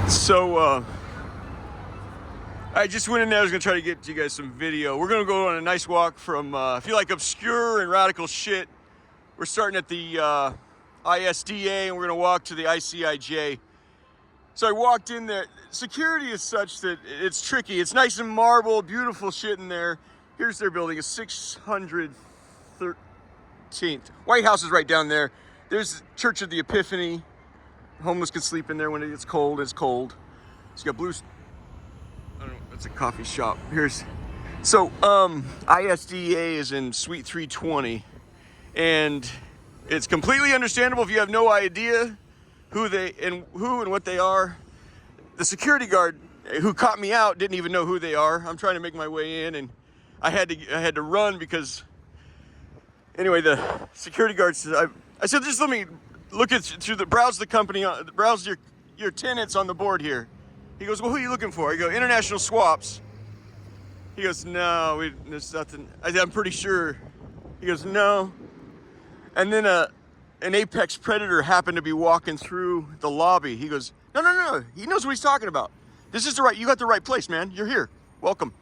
So, I just went in there. I was going to try to get you guys some video. We're going to go on a nice walk from, if you like obscure and radical shit, we're starting at the ISDA and we're going to walk to the ICIJ. So I walked in there. Security is such that it's tricky. It's nice and marble, beautiful shit in there. Here's their building, it's 613th. White House is right down there. There's Church of the Epiphany. Homeless can sleep in there when it gets cold. It's cold. So you got blue. I don't know. That's a coffee shop. So ISDA is in Suite 320, and it's completely understandable if you have no idea who and what they are. The security guard who caught me out didn't even know who they are. I'm trying to make my way in, and I had to run because anyway, the security guard said, I said, just let me look browse the company, browse your tenants on the board here. He goes, well, who are you looking for? I go, International Swaps. He goes, no, there's nothing. I'm pretty sure. He goes, no. And then an apex predator happened to be walking through the lobby. He goes, no. He knows what he's talking about. This is you got the right place, man. You're here. Welcome.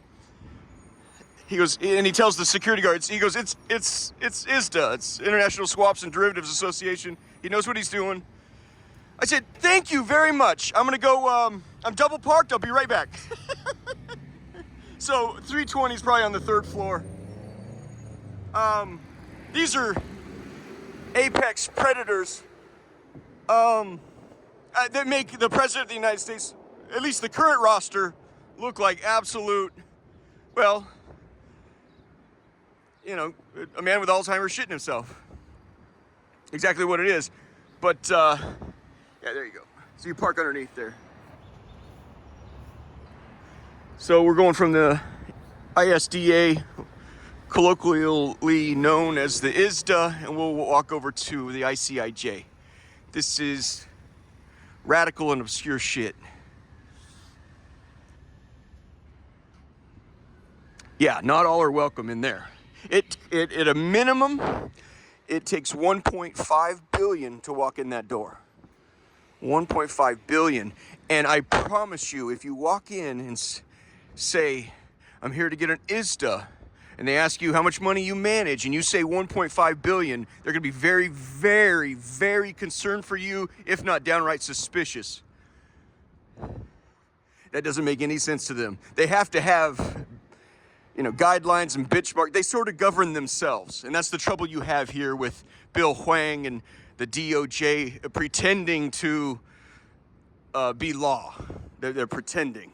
He goes, and he tells the security guards, he goes, it's ISDA, it's International Swaps and Derivatives Association. He knows what he's doing. I said, thank you very much. I'm gonna go, I'm double parked, I'll be right back. So 320 is probably on the third floor. These are apex predators. That make the President of the United States, at least the current roster, look like absolute, well, you know, a man with Alzheimer's shitting himself. Exactly what it is. But, yeah, there you go. So you park underneath there. So we're going from the ISDA, colloquially known as the ISDA, and we'll walk over to the ICIJ. This is radical and obscure shit. Yeah, not all are welcome in there. It at a minimum, it takes 1.5 billion to walk in that door. 1.5 billion. And I promise you, if you walk in and say, I'm here to get an ISDA, and they ask you how much money you manage, and you say 1.5 billion, they're gonna be very, very, very concerned for you, if not downright suspicious. That doesn't make any sense to them. They have to have, you know, guidelines and benchmark. They sort of govern themselves. And that's the trouble you have here with Bill Hwang and the DOJ pretending to be law. They're pretending.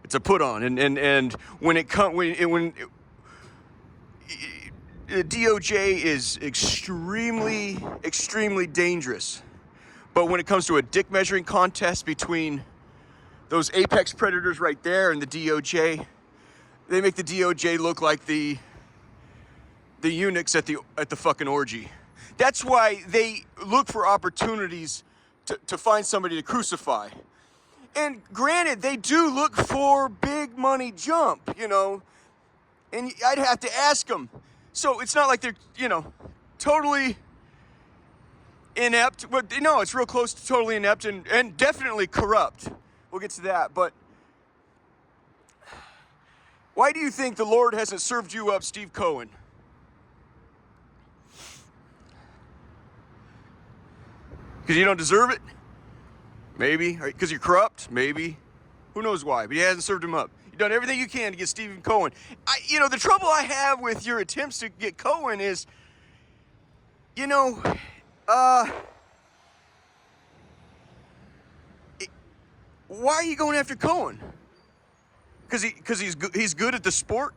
It's a put on. And when the DOJ is extremely, extremely dangerous. But when it comes to a dick measuring contest between those apex predators right there and the DOJ, they make the DOJ look like the eunuchs at the fucking orgy. That's why they look for opportunities to find somebody to crucify. And granted, they do look for big money jump, you know, and I'd have to ask them. So it's not like they're, you know, totally inept, but no, it's real close to totally inept and definitely corrupt. We'll get to that, but why do you think the Lord hasn't served you up Steve Cohen? Because you don't deserve it? Maybe. Because you're corrupt? Maybe. Who knows why? But he hasn't served him up. You've done everything you can to get Stephen Cohen. You know, the trouble I have with your attempts to get Cohen is, you know, why are you going after Cohen? Because he's good at the sport?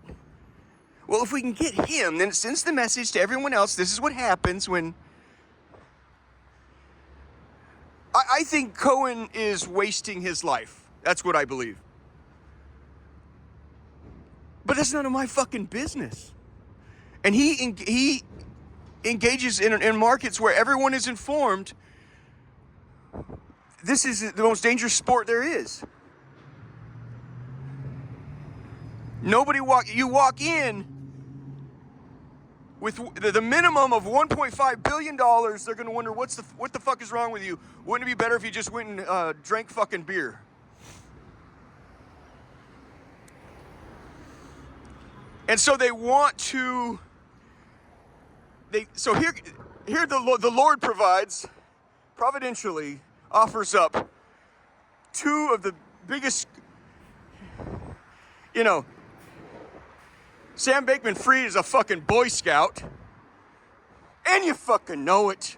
Well, if we can get him, then it sends the message to everyone else. This is what happens when... I think Cohen is wasting his life. That's what I believe. But that's none of my fucking business. And he engages in markets where everyone is informed. This is the most dangerous sport there is. You walk in, with the minimum of $1.5 billion, they're going to wonder what the fuck is wrong with you. Wouldn't it be better if you just went and drank fucking beer? And so they want to. So here the Lord provides, providentially offers up two of the biggest. You know, Sam Bankman-Fried is a fucking Boy Scout, and you fucking know it.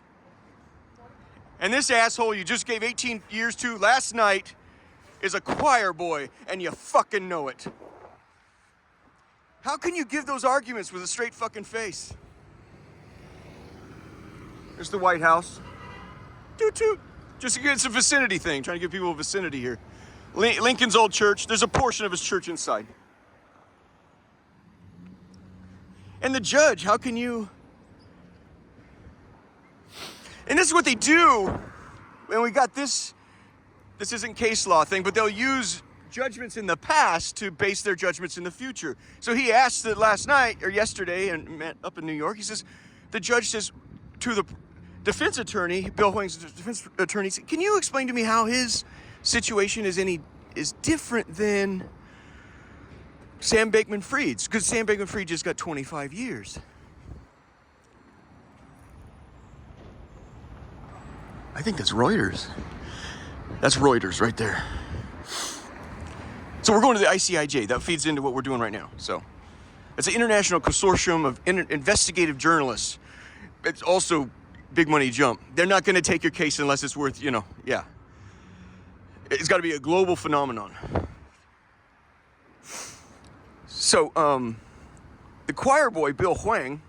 And this asshole you just gave 18 years to last night is a choir boy, and you fucking know it. How can you give those arguments with a straight fucking face? There's the White House. Toot toot. Just it's a vicinity thing, trying to give people a vicinity here. Lincoln's old church, there's a portion of his church inside. And the judge, how can you... And this is what they do, and we got this isn't case law thing, but they'll use judgments in the past to base their judgments in the future. So he asked it last night, or yesterday, and up in New York, he says, the judge says to the defense attorney, Bill Hwang's defense attorney, can you explain to me how his situation is different than Sam Bankman-Fried's? Because Sam Bankman-Fried just got 25 years. I think that's Reuters. That's Reuters right there. So we're going to the ICIJ. That feeds into what we're doing right now. So it's an international consortium of investigative journalists. It's also big money jump. They're not going to take your case unless it's worth, yeah. It's got to be a global phenomenon. So, the choir boy, Bill Hwang,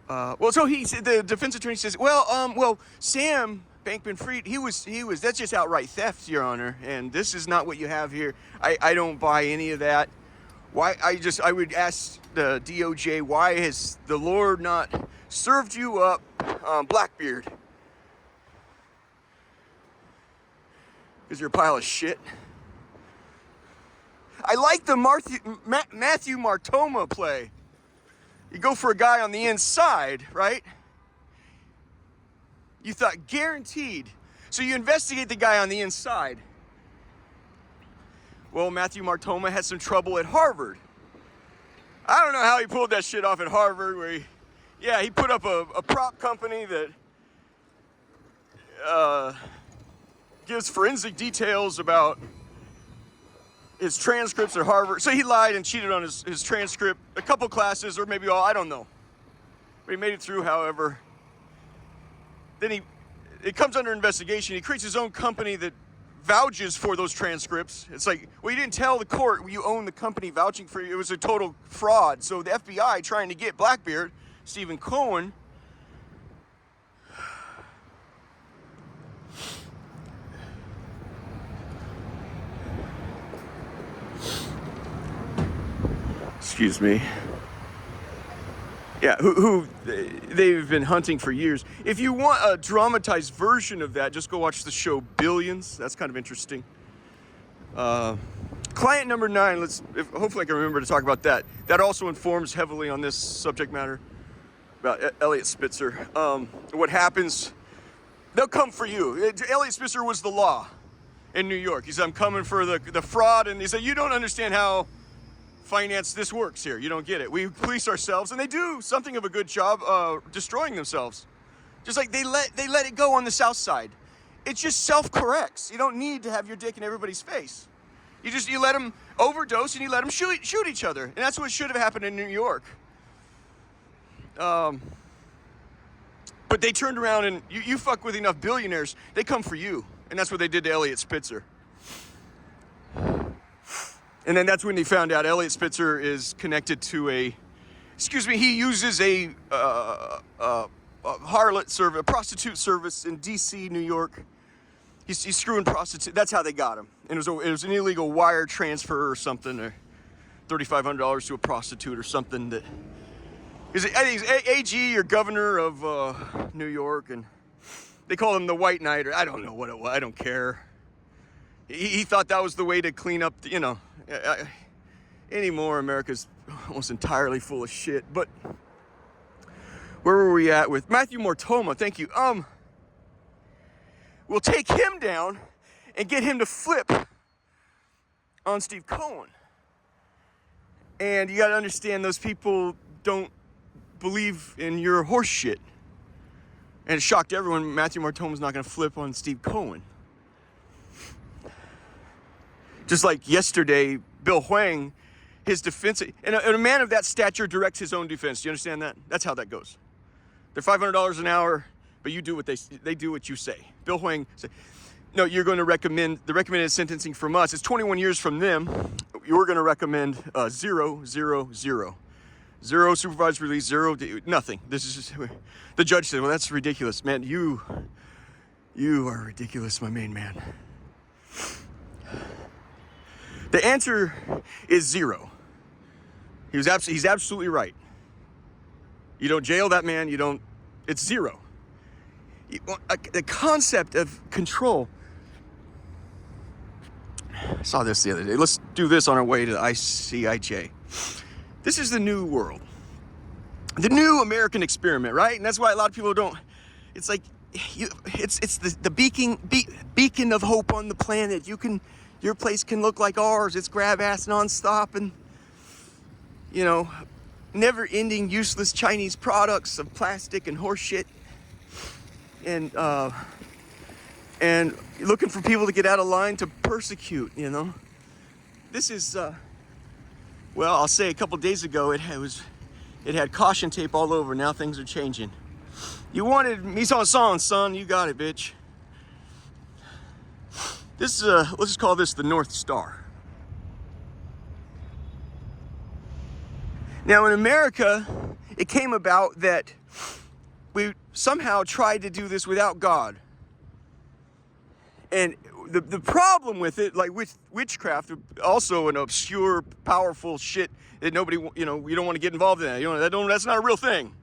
so the defense attorney says, Sam Bankman-Fried, he was, that's just outright theft, Your Honor, and this is not what you have here. I don't buy any of that. Why, I would ask the DOJ, why has the Lord not served you up, Blackbeard? Because you're a pile of shit. I like the Matthew Martoma play. You go for a guy on the inside, right? You thought guaranteed. So you investigate the guy on the inside. Well, Matthew Martoma had some trouble at Harvard. I don't know how he pulled that shit off at Harvard, where he put up a prop company that gives forensic details about his transcripts at Harvard. So he lied and cheated on his transcript, a couple classes, or maybe all, I don't know. But he made it through, however. Then it comes under investigation. He creates his own company that vouches for those transcripts. It's like, well, you didn't tell the court you own the company vouching for you. It was a total fraud. So the FBI trying to get Blackbeard, Stephen Cohen, excuse me. Yeah, who they've been hunting for years. If you want a dramatized version of that, just go watch the show Billions. That's kind of interesting. Client number 9, hopefully I can remember to talk about that. That also informs heavily on this subject matter about Eliot Spitzer. What happens, they'll come for you. Eliot Spitzer was the law in New York. He said, I'm coming for the fraud, and he said, you don't understand how finance this works here. You don't get it. We police ourselves, and they do something of a good job destroying themselves. Just like they let it go on the South Side. It just self-corrects. You don't need to have your dick in everybody's face. You let them overdose and you let them shoot each other. And that's what should have happened in New York. But they turned around and you fuck with enough billionaires, they come for you. And that's what they did to Eliot Spitzer. And then that's when they found out Eliot Spitzer is connected to he uses a harlot service, a prostitute service in D.C., New York. He's screwing prostitutes. That's how they got him. And it was an illegal wire transfer or something, or $3,500 to a prostitute or something. I think he's AG or governor of New York, and they call him the White Knight, or I don't know what it was. I don't care. He thought that was the way to clean up, anymore. America's almost entirely full of shit. But where were we at with Matthew Mortoma? Thank you. We'll take him down and get him to flip on Steve Cohen. And you got to understand, those people don't believe in your horse shit. And it shocked everyone. Matthew Mortoma's not going to flip on Steve Cohen. Just like yesterday, Bill Hwang, his defense, and a man of that stature directs his own defense. Do you understand that? That's how that goes. They're $500 an hour, but you do what they do what you say. Bill Hwang said, no, you're going to recommend, the recommended sentencing from us, it's 21 years from them. You're going to recommend 0, 0, 0. 0 supervised release, 0, nothing. This is just, the judge said, well, that's ridiculous, man. You are ridiculous, my main man. The answer is 0. He's absolutely right. You don't jail that man, it's 0. The concept of control. I saw this the other day. Let's do this on our way to the ICIJ. This is the new world. The new American experiment, right? And that's why a lot of people don't, it's like, it's the beacon of hope on the planet. Your place can look like ours. It's grab ass nonstop and, never ending useless Chinese products of plastic and horse shit. And looking for people to get out of line to persecute, This is, well, I'll say a couple days ago, it had caution tape all over. Now things are changing. You wanted me song, son, you got it, bitch. This let's just call this the North Star. Now in America, it came about that we somehow tried to do this without God. And the problem with it, like with witchcraft, also an obscure, powerful shit that nobody, you don't want to get involved in that. That's not a real thing.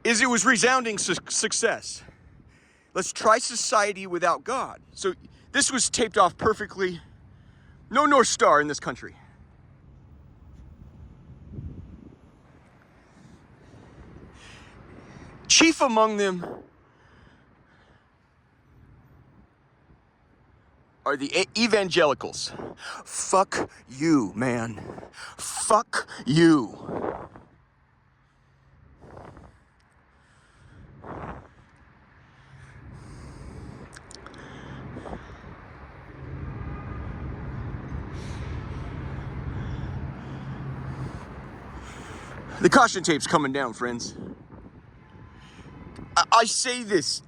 Is it was resounding success. Let's try society without God. So this was taped off perfectly. No North Star in this country. Chief among them are the evangelicals. Fuck you, man. Fuck you. The caution tape's coming down, friends. I say this.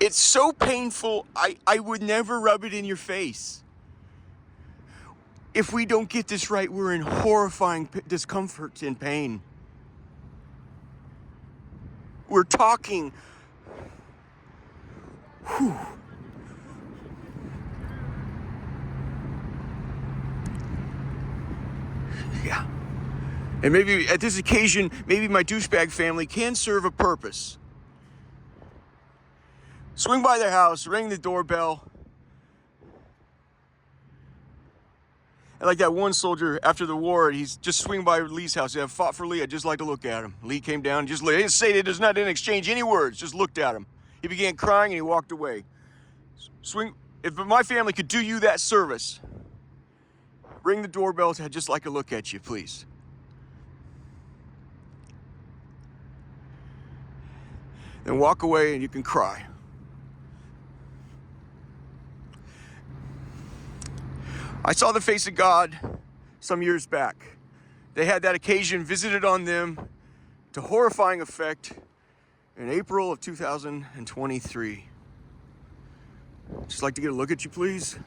It's so painful, I would never rub it in your face. If we don't get this right, we're in horrifying discomfort and pain. We're talking. Whew. Yeah. And maybe at this occasion, maybe my douchebag family can serve a purpose. Swing by their house, ring the doorbell. And like that one soldier after the war, he's just swing by Lee's house. He had fought for Lee. I'd just like to look at him. Lee came down, he didn't say it, didn't exchange any words, just looked at him. He began crying and he walked away. If my family could do you that service, ring the doorbell. I'd just like to look at you, please. Then walk away and you can cry. I saw the face of God some years back. They had that occasion visited on them to horrifying effect in April of 2023. Just like to get a look at you, please.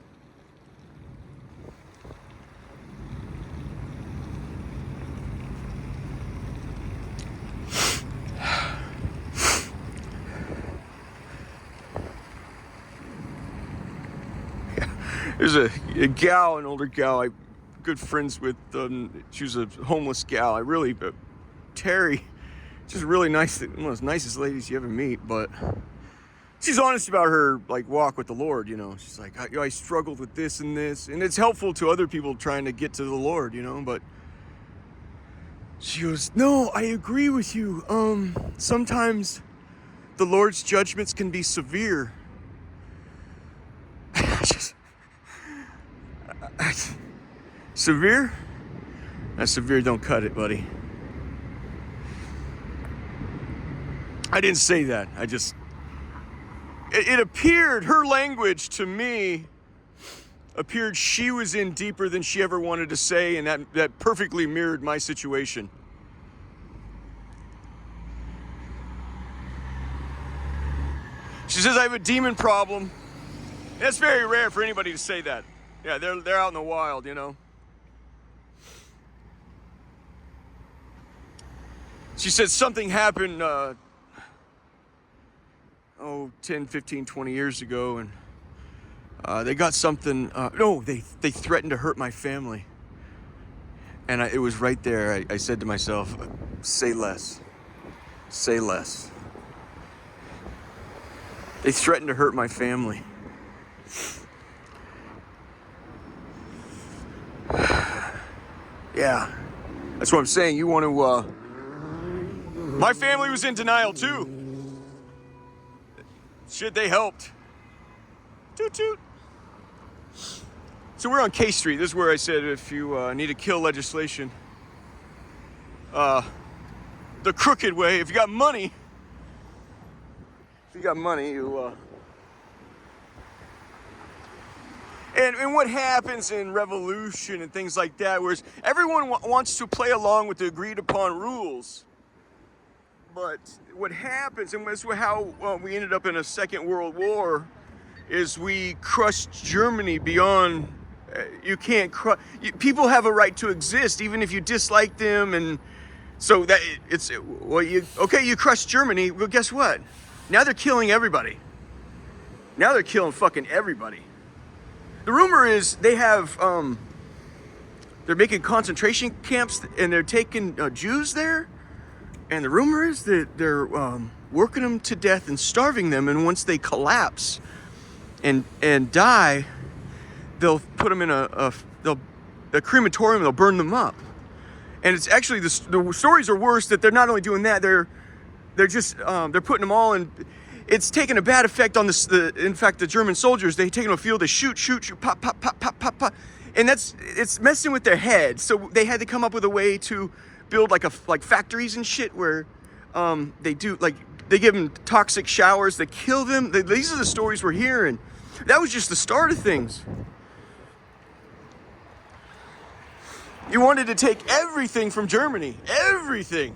There's a gal, an older gal, I'm good friends with. She was a homeless gal. Terry, just really nice, one of the nicest ladies you ever meet. But she's honest about her like walk with the Lord, you know. She's like, I struggled with this, and it's helpful to other people trying to get to the Lord, you know. But she goes, no, I agree with you. Sometimes the Lord's judgments can be severe. Severe? That severe don't cut it, buddy. I didn't say that. It appeared, her language to me appeared she was in deeper than she ever wanted to say, and that perfectly mirrored my situation. She says, I have a demon problem. That's very rare for anybody to say that. Yeah, they're out in the wild, you know. She said something happened 10, 15, 20 years ago, and they got something. No, they threatened to hurt my family. And it was right there. I said to myself, say less. Say less. They threatened to hurt my family. Yeah, that's what I'm saying. You want to, my family was in denial too. Shit, they helped. Toot toot. So we're on K Street. This is where I said if you need to kill legislation, the crooked way, if you got money, you, And what happens in revolution and things like that, whereas everyone wants to play along with the agreed upon rules. But what happens, and this is how we ended up in a Second World War, is we crushed Germany beyond, you can't crush, people have a right to exist even if you dislike them, and so that it's, well, you crushed Germany, well guess what? Now they're killing everybody. Now they're killing fucking everybody. The rumor is they have, they're making concentration camps and they're taking Jews there. And the rumor is that they're working them to death and starving them. And once they collapse and die, they'll put them in a crematorium. They'll burn them up. And it's actually, the stories are worse, that they're not only doing that, they're just they're putting them all in. It's taken a bad effect on in fact, the German soldiers, they take them to a field, they shoot, pop, pop, pop, pop, pop, pop. And it's messing with their head. So they had to come up with a way to build like factories and shit where they give them toxic showers that kill them. These are the stories we're hearing. That was just the start of things. You wanted to take everything from Germany, everything.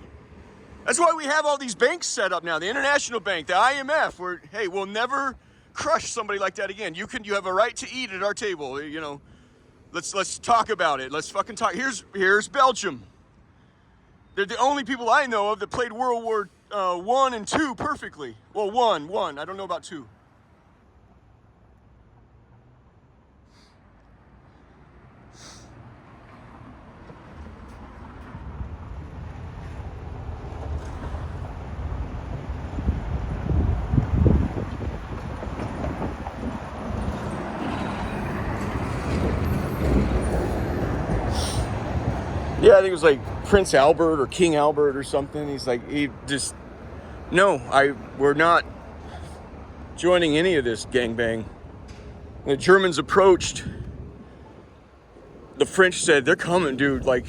That's why we have all these banks set up now. The International Bank, the IMF, where, hey, we'll never crush somebody like that again. You have a right to eat at our table. You know, let's talk about it. Let's fucking talk. Here's Belgium. They're the only people I know of that played World War I and II perfectly. Well, one. I don't know about two. Yeah, I think it was like Prince Albert or King Albert or something. He's like, we're not joining any of this gangbang. When the Germans approached, the French said, they're coming, dude. Like,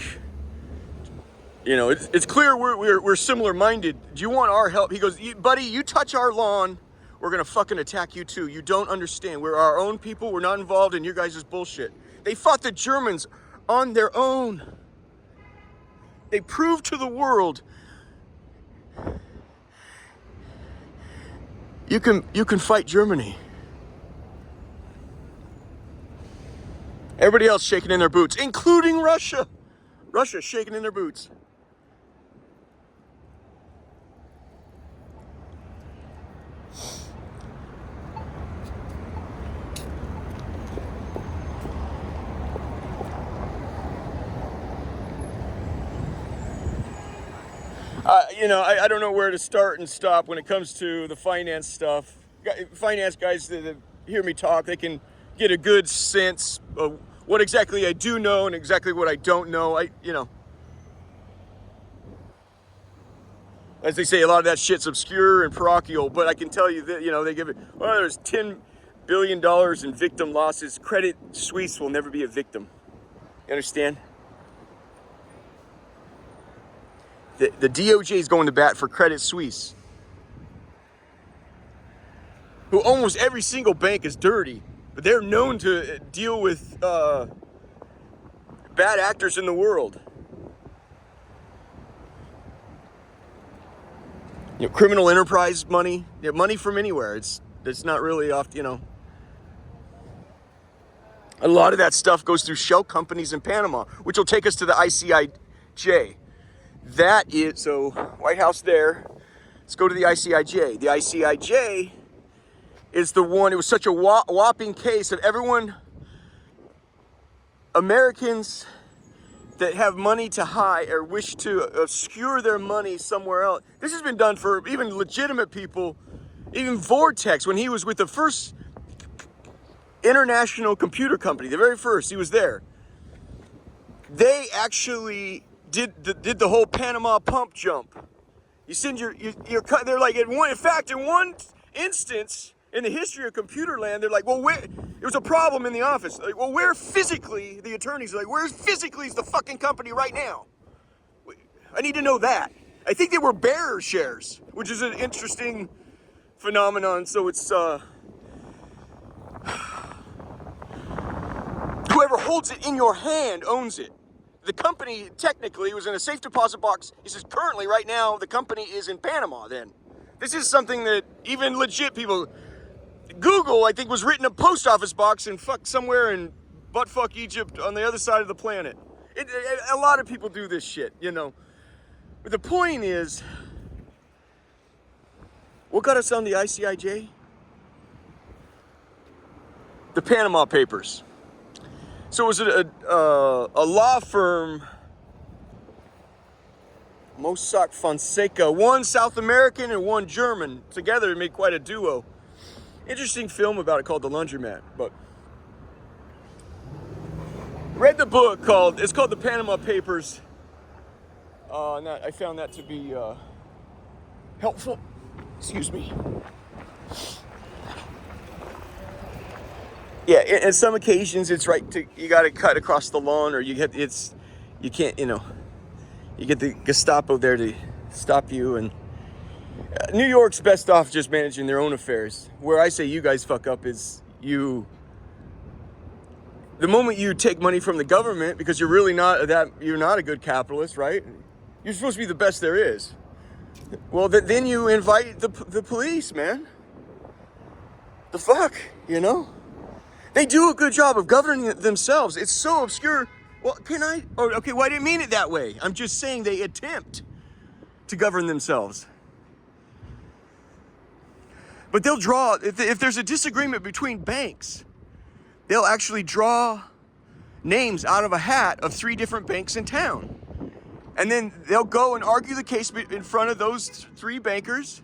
you know, it's clear we're similar minded. Do you want our help? He goes, buddy, you touch our lawn, we're gonna fucking attack you too. You don't understand. We're our own people. We're not involved in your guys' bullshit. They fought the Germans on their own. They proved to the world you can fight Germany. Everybody else shaking in their boots, including Russia. Russia's shaking in their boots. I don't know where to start and stop when it comes to the finance stuff. finance guys that hear me talk, they can get a good sense of what exactly I do know and exactly what I don't know. As they say, a lot of that shit's obscure and parochial, but I can tell you that, they give it, well, there's $10 billion in victim losses. Credit Suisse will never be a victim. You understand? The DOJ is going to bat for Credit Suisse, who almost every single bank is dirty, but they're known to deal with bad actors in the world. Criminal enterprise money, money from anywhere. It's not really off, A lot of that stuff goes through shell companies in Panama, which will take us to the ICIJ. That is, so White House there. Let's go to the ICIJ. The ICIJ is the one, it was such a whopping case of Americans that have money to hide or wish to obscure their money somewhere else. This has been done for even legitimate people. Even Vortex, when he was with the first international computer company, the very first, he was there. They actually did the whole Panama pump jump. You send your they're like, in one instance in the history of computer land, they're like, well, it was a problem in the office. Like, well, where physically, the attorneys are like, where physically is the fucking company right now? I need to know that. I think they were bearer shares, which is an interesting phenomenon. So it's, whoever holds it in your hand owns it. The company technically was in a safe deposit box. He says currently right now, the company is in Panama then. This is something that even legit people, Google, I think, was written in a post office box and somewhere in buttfuck Egypt on the other side of the planet. A lot of people do this shit, But the point is, what got us on the ICIJ? The Panama Papers. So was it a law firm, Mossack Fonseca, one South American and one German. Together it made quite a duo. Interesting film about it called The Laundromat, but read the book it's called The Panama Papers. I found that to be helpful. Excuse me. Yeah, at some occasions it's you got to cut across the lawn, or you can't, you get the Gestapo there to stop you, and New York's best off just managing their own affairs. Where I say you guys fuck up is the moment you take money from the government, because you're not a good capitalist, right? You're supposed to be the best there is. Well, then you invite the police, man. The fuck, They do a good job of governing themselves. It's so obscure. Well, okay, well, I didn't mean it that way. I'm just saying they attempt to govern themselves. But they'll draw, if there's a disagreement between banks, they'll actually draw names out of a hat of 3 different banks in town. And then they'll go and argue the case in front of those 3 banks,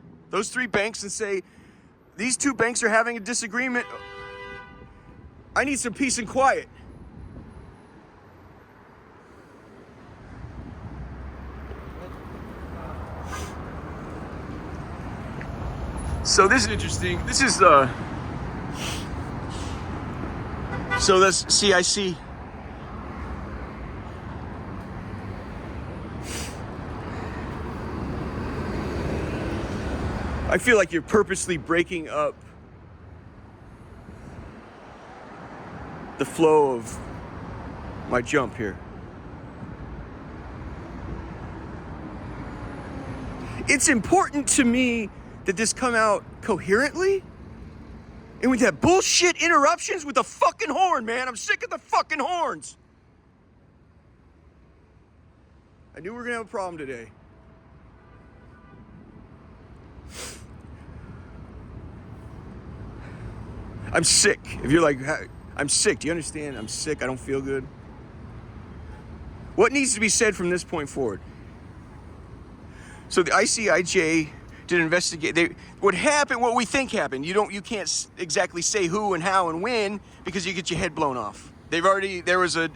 and say, these 2 banks are having a disagreement. I need some peace and quiet. So this is interesting. This is so that's CIC. I feel like you're purposely breaking up the flow of my jump here. It's important to me that this come out coherently and with that bullshit interruptions with the fucking horn, man. I'm sick of the fucking horns. I knew we were gonna have a problem today. I'm sick. If you're like, I'm sick, do you understand? I'm sick, I don't feel good. What needs to be said from this point forward? So the ICIJ to investigate. What happened, what we think happened, you can't exactly say who and how and when because you get your head blown off. There was a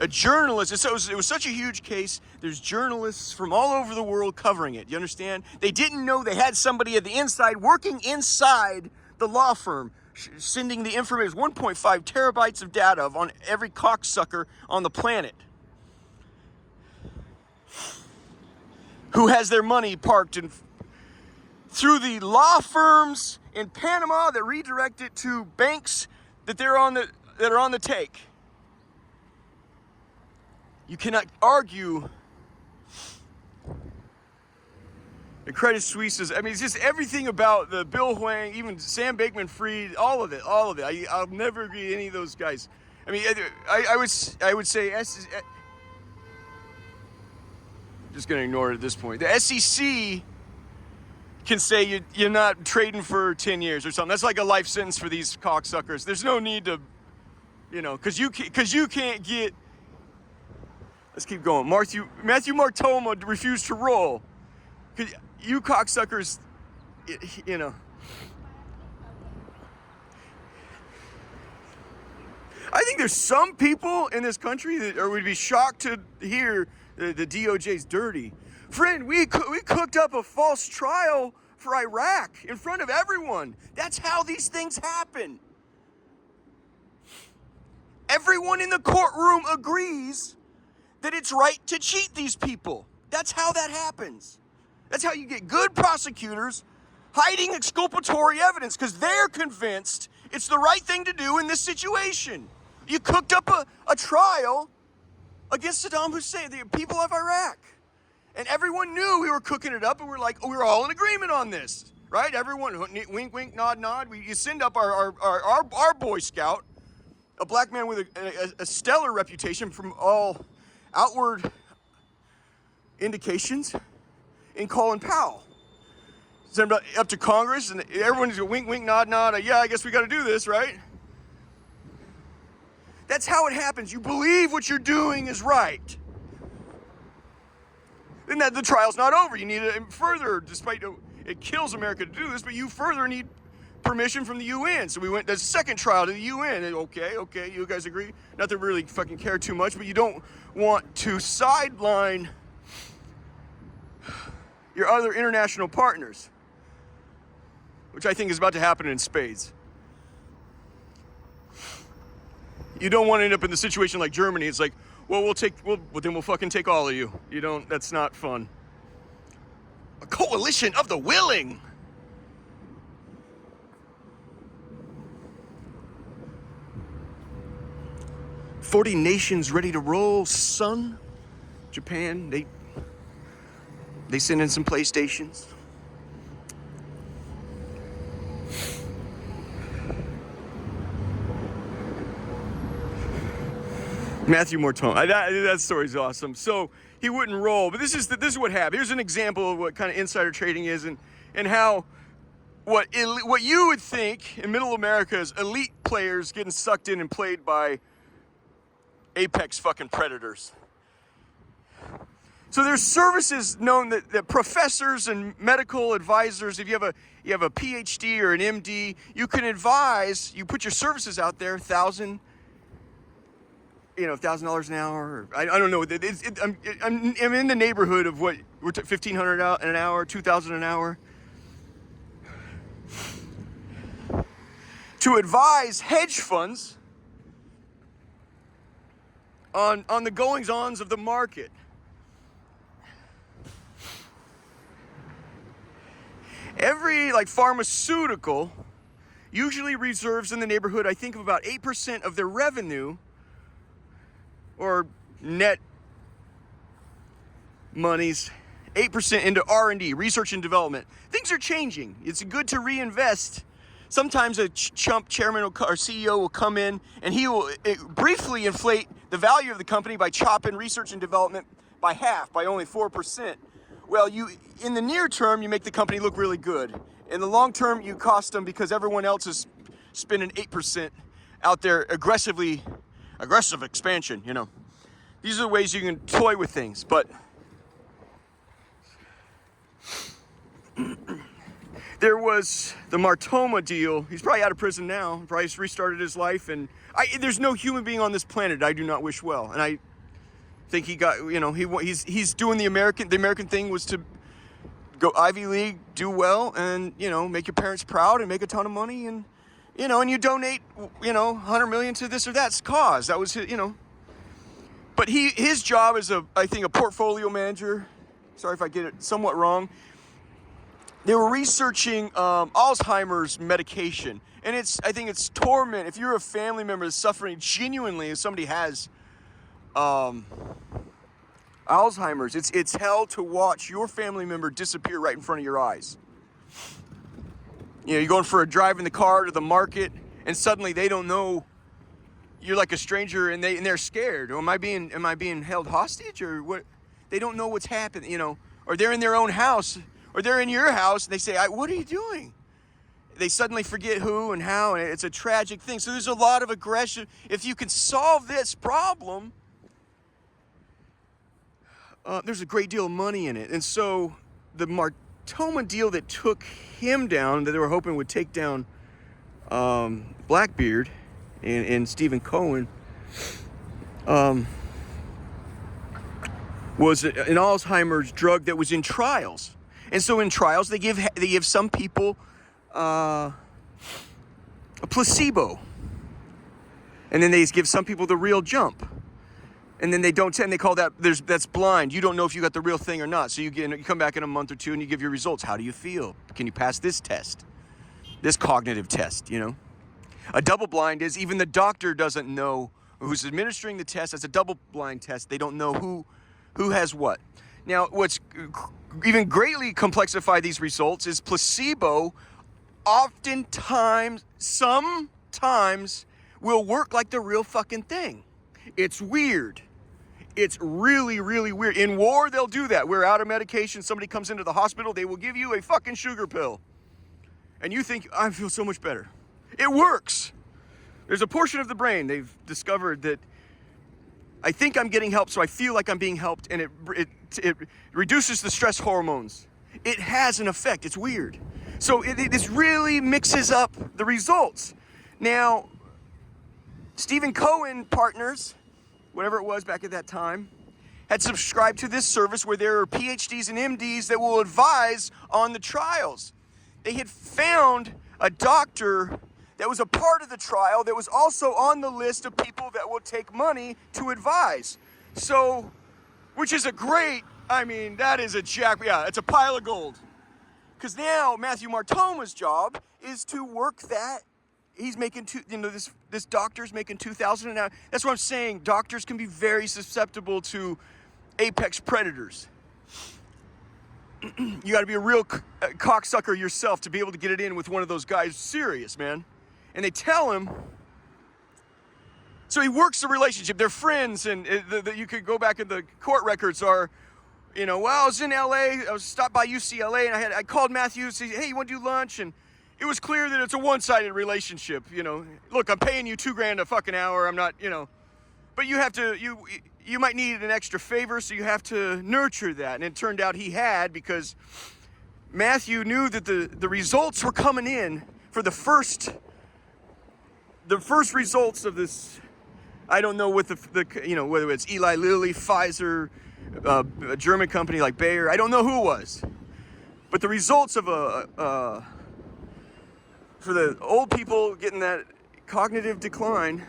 journalist, it was such a huge case, there's journalists from all over the world covering it, you understand? They didn't know they had somebody at the inside, working inside the law firm, sending the information, 1.5 terabytes of data on every cocksucker on the planet who has their money parked through the law firms in Panama that redirect it to banks that are on the take. You cannot argue. The Credit Suisse is, it's just everything about the Bill Hwang, even Sam Bankman-Fried, all of it. I'll never agree with any of those guys. I would say just gonna ignore it at this point. The SEC can say you're not trading for 10 years or something. That's like a life sentence for these cocksuckers. There's no need to, because you can't get. Let's keep going. Matthew Martoma refused to roll. You cocksuckers, I think there's some people in this country that would be shocked to hear the DOJ's dirty. Friend, we cooked up a false trial for Iraq in front of everyone. That's how these things happen. Everyone in the courtroom agrees that it's right to cheat these people. That's how that happens. That's how you get good prosecutors hiding exculpatory evidence because they're convinced it's the right thing to do in this situation. You cooked up a trial against Saddam Hussein, the people of Iraq. And everyone knew we were cooking it up, and we're like, we were all in agreement on this, right? Everyone, wink, wink, nod, nod. You send up our Boy Scout, a black man with a stellar reputation from all outward indications, in Colin Powell. Send him up to Congress, and everyone's going wink, wink, nod, nod. Yeah, I guess we got to do this, right? That's how it happens. You believe what you're doing is right. Then the trial's not over. You need it further, despite it kills America to do this, but you further need permission from the UN. So we went the second trial to the UN. Okay, you guys agree? Not to really fucking care too much, but you don't want to sideline your other international partners, which I think is about to happen in spades. You don't want to end up in the situation like Germany. It's like, well, then we'll fucking take all of you. That's not fun. A coalition of the willing. "40 nations ready to roll, son." Japan, they send in some PlayStations. Matthew Martone, that story's awesome. So he wouldn't roll, but this is what happened. Here's an example of what kind of insider trading is, and how what you would think in Middle America is elite players getting sucked in and played by apex fucking predators. So there's services known that professors and medical advisors, if you have a PhD or an MD, you can advise. You put your services out there, $1,000 an hour. I don't know. I'm in the neighborhood of what we're $1,500 an hour, $2,000 an hour, to advise hedge funds on the goings-ons of the market. Every pharmaceutical usually reserves in the neighborhood, I think, of about 8% of their revenue or net monies, 8% into R&D, research and development. Things are changing. It's good to reinvest. Sometimes a chump chairman or CEO will come in and he will briefly inflate the value of the company by chopping research and development by half, by only 4%. Well, in the near term, you make the company look really good. In the long term, you cost them because everyone else is spending 8% out there aggressive expansion, These are the ways you can toy with things, but there was the Martoma deal. He's probably out of prison now. Probably restarted his life. And there's no human being on this planet I do not wish well. And I think he got, he's doing the American thing was to go Ivy League, do well, and, make your parents proud and make a ton of money. And, and you donate, 100 million to this or that cause. That was his, But his job is I think a portfolio manager. Sorry if I get it somewhat wrong. They were researching Alzheimer's medication, and I think it's torment. If you're a family member that's suffering genuinely, if somebody has Alzheimer's, it's hell to watch your family member disappear right in front of your eyes. You're going for a drive in the car to the market, and suddenly they don't know. You're like a stranger, and they're scared. Am I being held hostage, or what? They don't know what's happening, or they're in their own house, or they're in your house, and they say, "What are you doing?" They suddenly forget who and how, and it's a tragic thing. So there's a lot of aggression. If you can solve this problem, there's a great deal of money in it. And so the Martoma deal that took him down, that they were hoping would take down Blackbeard and Stephen Cohen, was an Alzheimer's drug that was in trials. And so in trials, they give some people a placebo, and then they give some people the real jump, and then they don't and they call that's blind. You don't know if you got the real thing or not. So you come back in a month or two and you give your results. How do you feel? Can you pass this test, this cognitive test? A double blind is even the doctor doesn't know who's administering the test. It's a double blind test. They don't know who has what. Now, what's even greatly complexify these results is placebo sometimes will work like the real fucking thing. It's weird. It's really, really weird. In war, they'll do that. We're out of medication. Somebody comes into the hospital. They will give you a fucking sugar pill. And you think, I feel so much better. It works. There's a portion of the brain they've discovered that I think I'm getting help, so I feel like I'm being helped, and it reduces the stress hormones. It has an effect. It's weird. So this really mixes up the results. Now, Stephen Cohen partners, whatever it was back at that time, had subscribed to this service where there are PhDs and MDs that will advise on the trials. They had found a doctor that was a part of the trial that was also on the list of people that will take money to advise. So, which is that is it's a pile of gold. Because now Matthew Martoma's job is to work that. He's making this doctor's making $2,000 an hour. That's what I'm saying. Doctors can be very susceptible to apex predators. You got to be a real cocksucker yourself to be able to get it in with one of those guys. Serious, man. And they tell him. So he works the relationship. They're friends, and you could go back in the court records are, I was in LA. I was stopped by UCLA, and I called Matthew and said, "Hey, you want to do lunch?" And it was clear that it's a one-sided relationship. Look, I'm paying you $2,000 a fucking hour. I'm not, but you have to, you might need an extra favor, so you have to nurture that. And it turned out he had, because Matthew knew that the results were coming in for the first results of this. I don't know what whether it's Eli Lilly, Pfizer, a German company like Bayer. I don't know who it was, but the results of for the old people getting that cognitive decline,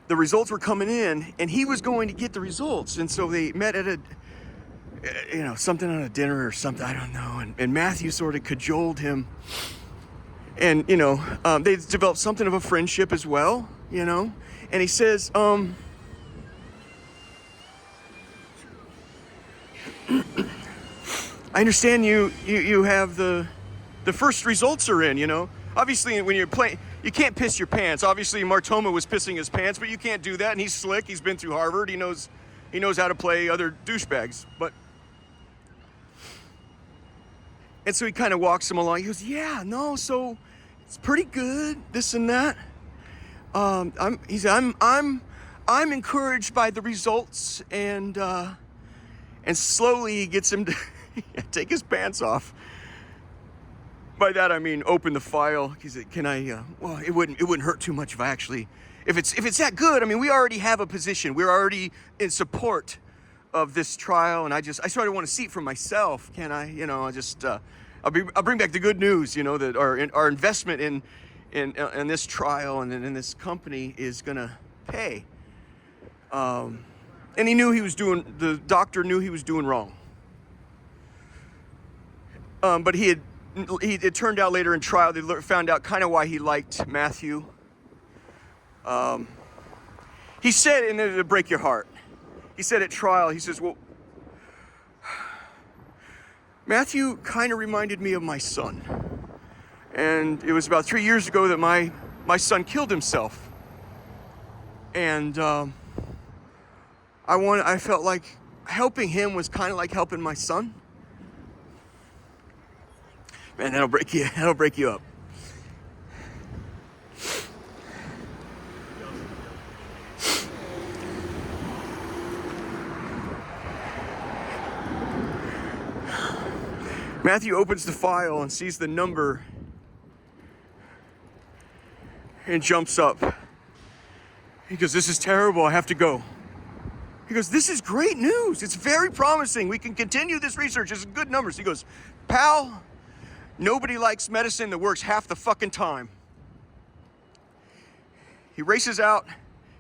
the results were coming in, and he was going to get the results. And so they met at something on a dinner or something, I don't know. And Matthew sort of cajoled him. And, they developed something of a friendship as well, And he says, I understand you have the first results are in, Obviously, when you're playing, you can't piss your pants. Obviously, Martoma was pissing his pants, but you can't do that. And he's slick. He's been through Harvard. He knows how to play other douchebags. And so he kind of walks him along. He goes, "Yeah, no, so it's pretty good. This and that. I'm encouraged by the results." And slowly he gets him to take his pants off. By that I mean open the file. He said, "Can I? Well, it wouldn't hurt too much if I actually, if it's that good. I mean, we already have a position. We're already in support of this trial, and I sort of want to see it for myself. Can I? You know, I'll bring back the good news. You know, that our investment in this trial and in this company is gonna pay." And he knew the doctor knew he was doing wrong. But it turned out later in trial, they found out kind of why he liked Matthew. He said, and it'll break your heart, he said at trial, he says, "Well, Matthew kind of reminded me of my son. And it was about 3 years ago that my son killed himself. And I felt like helping him was kind of like helping my son." Man, that'll break you up. Matthew opens the file and sees the number and jumps up. He goes, "This is terrible, I have to go." He goes, "This is great news. It's very promising. We can continue this research. It's good numbers." He goes, "Pal, nobody likes medicine that works half the fucking time." He races out,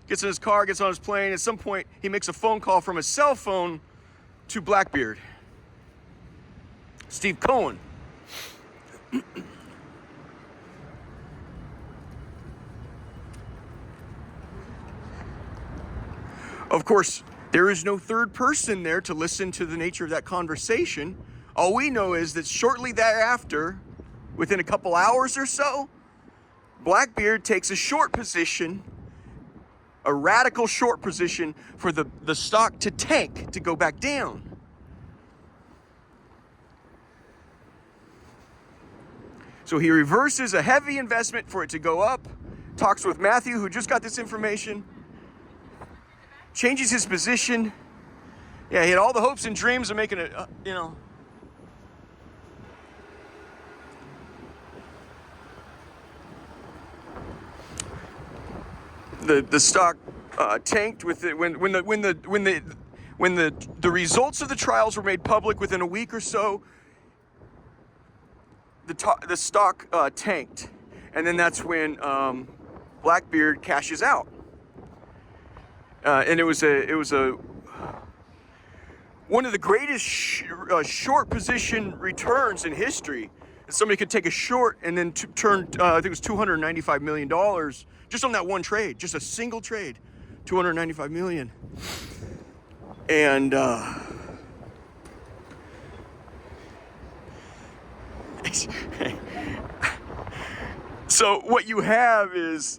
gets in his car, gets on his plane. At some point, he makes a phone call from his cell phone to Blackbeard, Steve Cohen. Of course, there is no third person there to listen to the nature of that conversation. All we know is that shortly thereafter, within a couple hours or so, Blackbeard takes a short position, a radical short position for the stock to tank, to go back down. So he reverses a heavy investment for it to go up, talks with Matthew, who just got this information, changes his position. Yeah, he had all the hopes and dreams of making it, The stock tanked with it when the results of the trials were made public within a week or so. The stock tanked, and then that's when Blackbeard cashes out. And it was one of the greatest short position returns in history. Somebody could take a short and then turn, I think it was $295 million just on that one trade, just a single trade, $295 million. And so what you have is,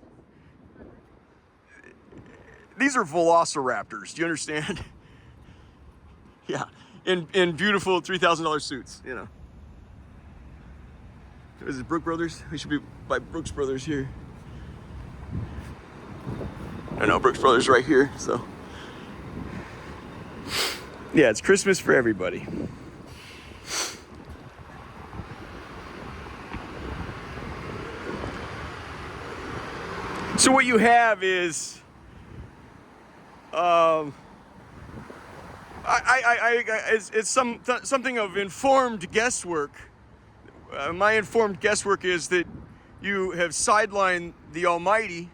these are velociraptors. Do you understand? Yeah, in beautiful $3,000 suits. You know, is it Brooks Brothers? We should be by Brooks Brothers here. I know Brooks Brothers right here. So yeah, it's Christmas for everybody. So what you have is, it's something of informed guesswork. My informed guesswork is that you have sidelined the Almighty,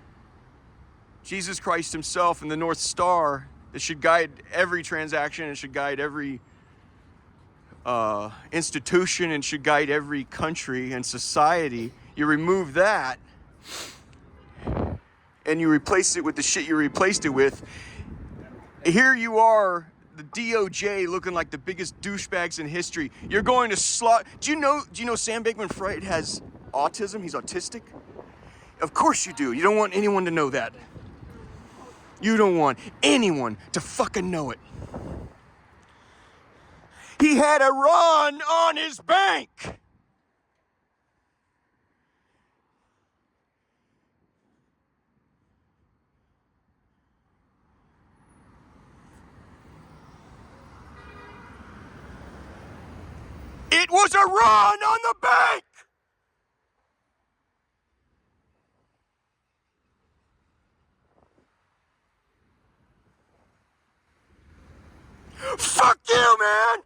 Jesus Christ himself, and the North Star that should guide every transaction and should guide every institution and should guide every country and society. You remove that and you replace it with the shit you replaced it with. Here you are, the DOJ, looking like the biggest douchebags in history. You're going to slot. Do you know Sam Bankman-Fried has autism? He's autistic. Of course you do. You don't want anyone to know that. You don't want anyone to fucking know it. He had a run on his bank. It was a run on the bank. Fuck you, man!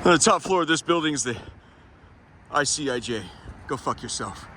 On the top floor of this building is the ICIJ. Go fuck yourself.